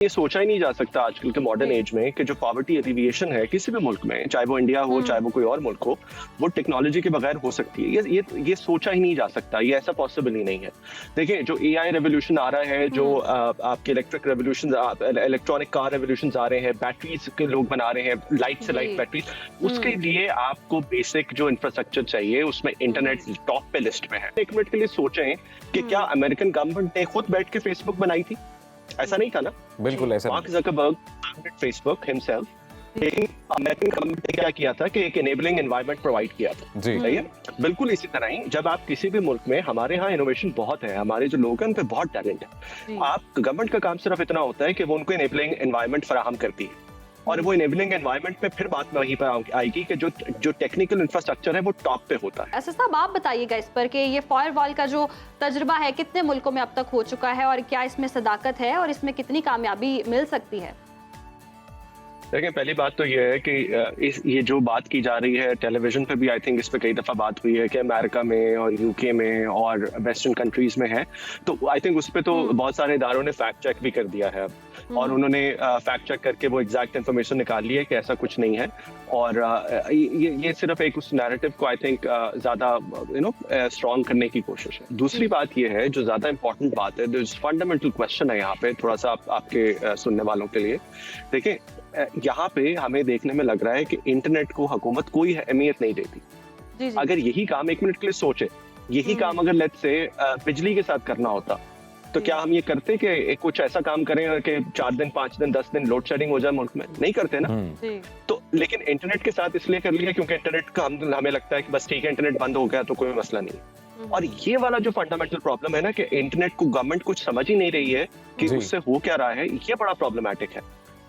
ये सोचा ही नहीं जा सकता आजकल के मॉडर्न एज में कि जो पॉवर्टी एलिविएशन है किसी भी मुल्क में, चाहे वो इंडिया हो चाहे वो कोई और मुल्क हो, वो टेक्नोलॉजी के बगैर हो सकती है। ये सोचा ही नहीं जा सकता, ये ऐसा पॉसिबल ही नहीं है। देखिए जो एआई रेवोल्यूशन आ रहा है, जो आपके electric revolution, electronic car revolution आ रहे हैं, बैटरीज के लोग बना रहे हैं, लाइट से लाइट बैटरीज, उसके लिए आपको बेसिक जो इंफ्रास्ट्रक्चर चाहिए उसमें इंटरनेट टॉप पे लिस्ट में है। एक मिनट के लिए सोचें कि क्या अमेरिकन गवर्नमेंट ने खुद बैठ के फेसबुक बनाई थी? ऐसा नहीं था ना। बिल्कुल ऐसा mark Zuckerberg founded Facebook himself, लेकिन अमेरिकन गवर्नमेंट ने क्या किया था कि एक एनेबलिंग एनवायरनमेंट प्रोवाइड किया था। जी सही है। बिल्कुल इसी तरह ही जब आप किसी भी मुल्क में, हमारे यहाँ इनोवेशन बहुत है, हमारे जो लोग हैं उन पे बहुत टैलेंट है, आप गवर्नमेंट का काम सिर्फ इतना होता है कि वो उनको एनेबलिंग एनवायरनमेंट फराहम करती है, और वो एनेबलिंग एनवायरनमेंट में फिर बात वहीं पर आएगी कि जो टेक्निकल इंफ्रास्ट्रक्चर है वो टॉप पे होता है। ऐसा साहब आप बताइएगा इस पर कि ये फायरवॉल का जो तजुर्बा है कितने मुल्कों में अब तक हो चुका है और क्या इसमें सदाकत है और इसमें कितनी कामयाबी मिल सकती है? देखिए पहली बात तो ये है कि ये जो बात की जा रही है टेलीविजन पे भी, आई थिंक इस पे कई दफ़ा बात हुई है कि अमेरिका में और यूके में और वेस्टर्न कंट्रीज में है, तो आई थिंक उस पे तो बहुत सारे इदारों ने फैक्ट चेक भी कर दिया है अब, और उन्होंने फैक्ट चेक करके वो एग्जैक्ट इन्फॉर्मेशन निकाल ली है कि ऐसा कुछ नहीं है। और ये सिर्फ एक उस नैरेटिव को आई थिंक ज़्यादा स्ट्रॉन्ग करने की कोशिश है। दूसरी बात ये है, जो ज़्यादा इंपॉर्टेंट बात है, जो फंडामेंटल क्वेश्चन है यहाँ पे, थोड़ा सा आपके सुनने वालों के लिए, देखिए यहाँ पे हमें देखने में लग रहा है कि इंटरनेट को हुकूमत कोई अहमियत नहीं देती। जी। अगर यही काम, एक मिनट के लिए सोचे, यही काम अगर लेट्स से बिजली के साथ करना होता, तो क्या हम ये करते कि कुछ ऐसा काम करें कि 4 दिन 5 दिन 10 दिन लोड शेडिंग हो जाए मुल्क में? नहीं करते ना। तो लेकिन इंटरनेट के साथ इसलिए कर लिया क्योंकि इंटरनेट का हमें लगता है कि बस ठीक है, इंटरनेट बंद हो गया तो कोई मसला नहीं। और ये वाला जो फंडामेंटल प्रॉब्लम है ना कि इंटरनेट को गवर्नमेंट कुछ समझ ही नहीं रही है कि उससे हो क्या रहा है, ये बड़ा प्रॉब्लमेटिक है।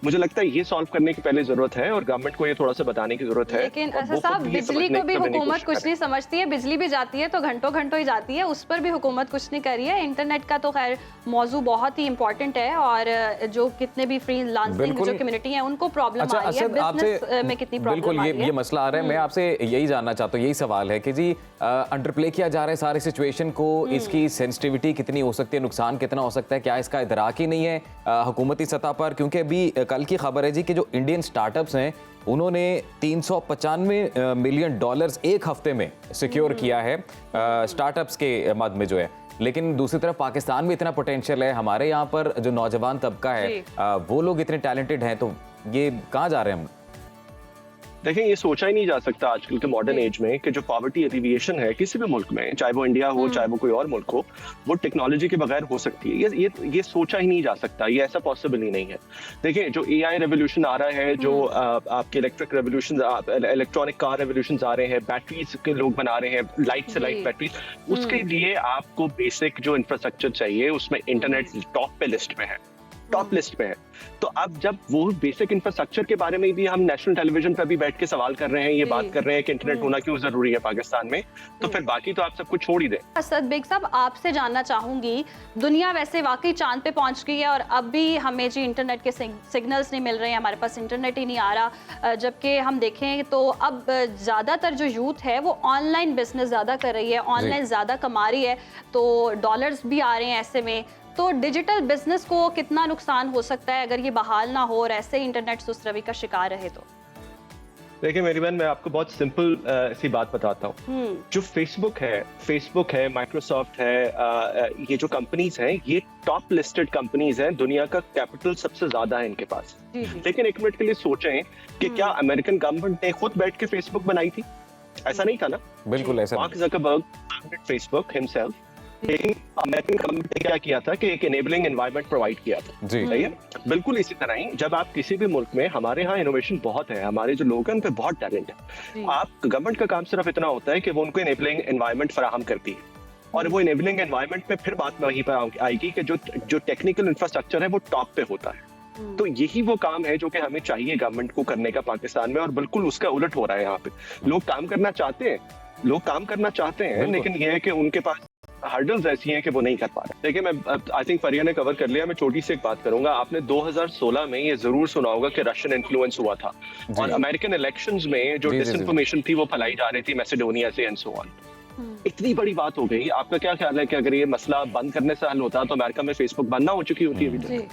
मुझे लगता है ये सॉल्व करने की पहले जरूरत है और गवर्नमेंट को ये थोड़ा सा बताने की जरूरत है। लेकिन ऐसा साहब, बिजली को भी हुकूमत कुछ नहीं समझती है, बिजली भी जाती है तो घंटों घंटों ही जाती है, उस पर भी हुकूमत कुछ नहीं कर रही है। इंटरनेट का तो खैर मौजू बहुत ही इंपॉर्टेंट है और जो कितने भी फ्रीलांसिंग जो कम्युनिटी है उनको प्रॉब्लम आ रही है, बिजनेस में कितनी प्रॉब्लम आ रही है, ये मसला आ रहा है। मैं आपसे यही जानना चाहता हूँ, यही सवाल है कि जी अंडरप्ले किया जा रहा है सारे सिचुएशन को, इसकी सेंसिटिविटी कितनी हो सकती है, नुकसान कितना हो सकता है, क्या इसका इदराक ही नहीं है हुकूमती सतह पर? क्योंकि अभी कल की खबर है जी कि जो इंडियन स्टार्टअप्स हैं उन्होंने $395 मिलियन एक हफ्ते में सिक्योर किया है स्टार्टअप्स के मद में जो है। लेकिन दूसरी तरफ पाकिस्तान में इतना पोटेंशियल है, हमारे यहाँ पर जो नौजवान तबका है वो लोग इतने टैलेंटेड हैं, तो ये कहाँ जा रहे हैं हम? देखिए ये सोचा ही नहीं जा सकता आजकल के मॉडर्न एज में कि जो पॉवर्टी एलिविएशन है किसी भी मुल्क में, चाहे वो इंडिया हो चाहे वो कोई और मुल्क हो, वो टेक्नोलॉजी के बगैर हो सकती है। ये सोचा ही नहीं जा सकता, ये ऐसा पॉसिबल ही नहीं है। देखिए जो एआई रेवोल्यूशन आ रहा है, जो आपके electric revolution, electronic car revolution आ रहे हैं, बैटरीज के लोग बना रहे हैं, लाइट से लाइट बैटरीज, उसके लिए आपको बेसिक जो इंफ्रास्ट्रक्चर चाहिए उसमें इंटरनेट टॉप पे लिस्ट में है, टॉप लिस्ट पे है। तो अब जब वो बेसिक इंफ्रास्ट्रक्चर के बारे में भी हम नेशनल टेलीविजन पर भी बैठ के सवाल कर रहे हैं, ये बात कर रहे हैं कि इंटरनेट होना क्यों जरूरी है पाकिस्तान में, तो फिर बाकी तो आप सब कुछ छोड़ ही दें। असद बेग साहब, आपसे जानना चाहूंगी, दुनिया वैसे वाकई चांद पे पहुंच गई है और अब भी हमें जी इंटरनेट के सिग्नल्स नहीं मिल रहे हैं, हमारे पास इंटरनेट ही नहीं आ रहा, जबकि हम देखें तो अब ज़्यादातर जो यूथ है वो ऑनलाइन बिजनेस ज़्यादा कर रही है, ऑनलाइन ज़्यादा कमा रही है, तो डॉलर्स भी आ रहे हैं। ऐसे में तो डिजिटल बिजनेस को कितना नुकसान हो सकता है अगर ये बहाल ना हो और ऐसे इंटरनेट सुस्रवी का शिकार रहे तो? देखिए मेरी बहन, मैं आपको बहुत सिंपल सी बात बताता हूँ। जो फेसबुक है, माइक्रोसॉफ्ट है, ये जो कंपनीज हैं ये टॉप लिस्टेड कंपनीज हैं, दुनिया का कैपिटल सबसे ज्यादा है इनके पास। लेकिन एक मिनट के लिए सोचें कि क्या अमेरिकन गवर्नमेंट ने खुद बैठ के फेसबुक बनाई थी? ऐसा नहीं था ना। बिल्कुल ऐसा। Mark Zuckerberg founded Facebook himself, लेकिन अमेरिकन गवर्नमेंट ने क्या किया था कि एक एनेबलिंग एनवायरनमेंट प्रोवाइड किया था। सही है। बिल्कुल इसी तरह ही जब आप किसी भी मुल्क में, हमारे यहाँ इनोवेशन बहुत है, हमारे जो लोग हैं उन पे बहुत टैलेंट है, आप गवर्नमेंट का काम सिर्फ इतना होता है कि वो उनको एनेबलिंग एनवायरनमेंट फराहम करती है, और वो एनेबलिंग एनवायरनमेंट में फिर बात वहीं पर आएगी कि जो टेक्निकल इंफ्रास्ट्रक्चर है वो टॉप पे होता है। तो यही वो काम है जो कि हमें चाहिए गवर्नमेंट को करने का पाकिस्तान में, और बिल्कुल उसका उलट हो रहा है यहाँ पे। लोग काम करना चाहते हैं, लेकिन ये है कि उनके पास हर्डल्स ऐसी हैं कि वो नहीं कर पा रहे। देखिए मैं आई थिंक फरिया ने कवर कर लिया, मैं छोटी सी एक बात करूंगा। आपने 2016 में ये जरूर सुना होगा कि रशियन इन्फ्लुएंस हुआ था, और अमेरिकन इलेक्शंस में जो डिसइंफॉर्मेशन थी वो फैलाई जा रही थी मैसेडोनिया से एंड सो ऑन। इतनी बड़ी बात हो गई। आपका क्या ख्याल है कि अगर ये मसला बंद करने से हल होता तो अमेरिका में फेसबुक बंद ना हो चुकी होती अभी तक?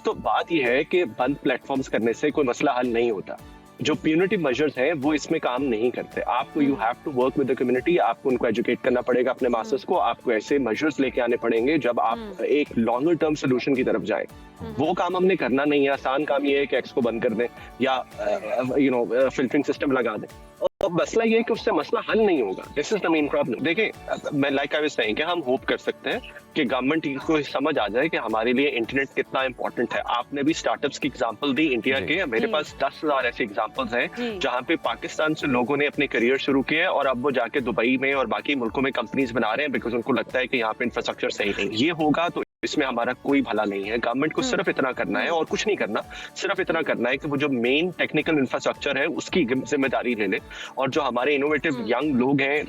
तो बात ये है कि बंद प्लेटफॉर्म्स करने से कोई मसला हल नहीं होता। जो प्यूनिटिव मेजर्स हैं वो इसमें काम नहीं करते। आपको you have to work with the community, आपको उनको एजुकेट करना पड़ेगा अपने मास्टर्स को, आपको ऐसे मेजर्स लेके आने पड़ेंगे जब आप एक लॉन्गर टर्म सोल्यूशन की तरफ जाएं। वो काम हमने करना नहीं है। आसान काम ये है कि एक्स को बंद कर दें या फिल्टरिंग सिस्टम लगा दें। और मसला ये है कि उससे मसला हल नहीं होगा। This is the main problem. देखिए, मैं लाइक आई वाज सेइंग कि हम होप कर सकते हैं कि गवर्नमेंट को समझ आ जाए कि हमारे लिए इंटरनेट कितना इंपॉर्टेंट है। आपने भी स्टार्टअप्स की एग्जांपल दी इंडिया के, मेरे पास 10,000 ऐसे एग्जांपल्स हैं जहां पे पाकिस्तान से लोगों ने अपने करियर शुरू किए और अब वो जाके दुबई में और बाकी मुल्कों में कंपनीज बना रहे हैं बिकॉज उनको लगता है कि यहाँ पे इंफ्रास्ट्रक्चर सही नहीं। ये होगा तो इसमें हमारा कोई भला नहीं है। गवर्नमेंट को सिर्फ इतना करना है और कुछ नहीं करना, सिर्फ इतना करना है कि वो जो मेन टेक्निकल इंफ्रास्ट्रक्चर है उसकी जिम्मेदारी ले ले, और जो हमारे इनोवेटिव यंग लोग हैं,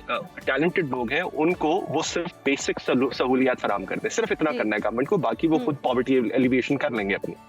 टैलेंटेड लोग हैं, उनको वो सिर्फ बेसिक सहूलियात फराम कर दे। सिर्फ इतना करना है गवर्नमेंट को, बाकी वो खुद पॉवर्टी एलिवेशन कर लेंगे अपनी।